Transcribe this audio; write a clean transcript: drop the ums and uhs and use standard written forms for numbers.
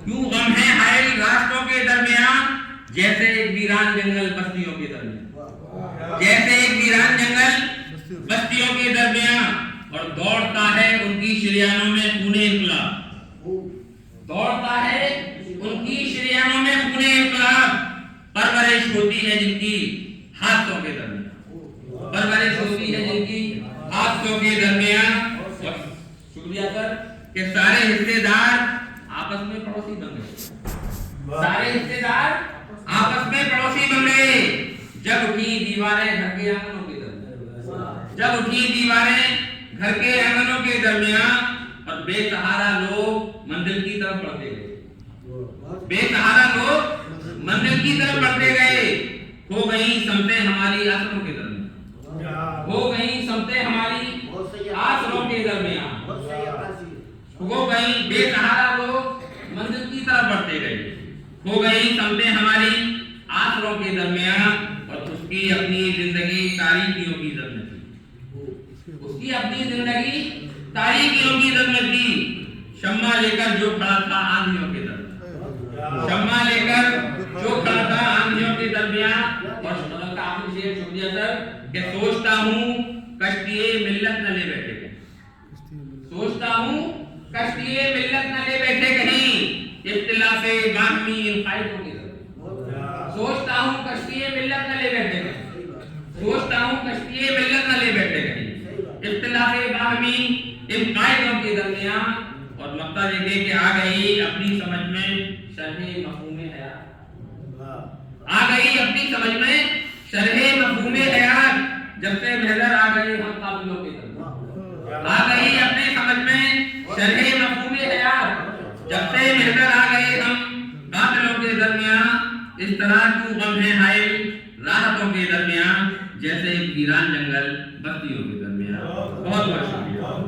کیوں غم ہے حائل راستوں کے درمیان جیسے ایک ویران جنگل بستیوں کے درمیان، جیسے ایک ویران جنگل بستیوں کے درمیان، اور دوڑتا ہے ان کی شریانوں میں خون انقلاب، دوڑتا ہے ان کی شریانوں میں خون انقلاب، پرورش ہوتی ہے جن کی حادثوں کے درمیان، پرورش ہوتی ہے جن کی حادثوں کے درمیان۔ شکریہ سر کہ سارے حصے دار آپس میں پڑوسی بن گئے، سارے حصے دار آپس میں پڑوسی بن گئے، جب اٹھی دیواریں گھر کے آنگنوں کے درمیان، جب اٹھی دیواریں گھر کے آنگنوں کے درمیان، اور بے سہارا لوگ منزل کی طرف بڑھتے گئے، بے سہارا لوگ منزل کی طرف بڑھتے گئے، ہو گئی سمتیں ہماری آسروں کے درمیان، ہو گئی سمتیں ہماری آسروں کے درمیان، ہو گئی بے سہارا لوگ منزل کی طرف بڑھتے گئے، ہو گئی سمتیں ہماری آسروں کے درمیان، اور اس کی اپنی زندگی تاریکیوں کی زد میں تھی، اس کی اپنی زندگی تاریکیوں کی زد میں تھی، شمع لے کر جو کھڑا تھا آندھیوں کے درمیان، شمع لے کر جو کھڑا تھا آندھیوں کے درمیان۔ اور آخری شعر شکریہ سر کہ سوچتا ہوں کشتیے ملت نہ لے بیٹھے کہیں، سوچتا ہوں کشتیے ملت نہ لے بیٹھے کہیں، اختلاف باہمی ان قائدوں کے درمیان، سوچتا ہوں کشتیے ملت نہ لے بیٹھے کہیں، سوچتا ہوں کشتیے ملت نہ لے بیٹھے کہیں، اختلاف باہمی ان قائدوں کے درمیان۔ اور مقطع دیکھیں کہ آ گئی اپنی سمجھ میں شرح مفہوم حیات، آ گئی اپنی سمجھ میں شرح مفہوم حیات، جب سے محضر آ گئے ہم قابلوں کے درمیان، آ گئی اپنی سمجھ میں شرح مفہوم حیات، جب سے محضر آ گئے ہم قابلوں کے درمیان، اس طرح کیوں غم ہے حائل راحتوں کے درمیان جیسے ایک ویران جنگل بستیوں کے درمیان۔ بہت بہت شکریہ۔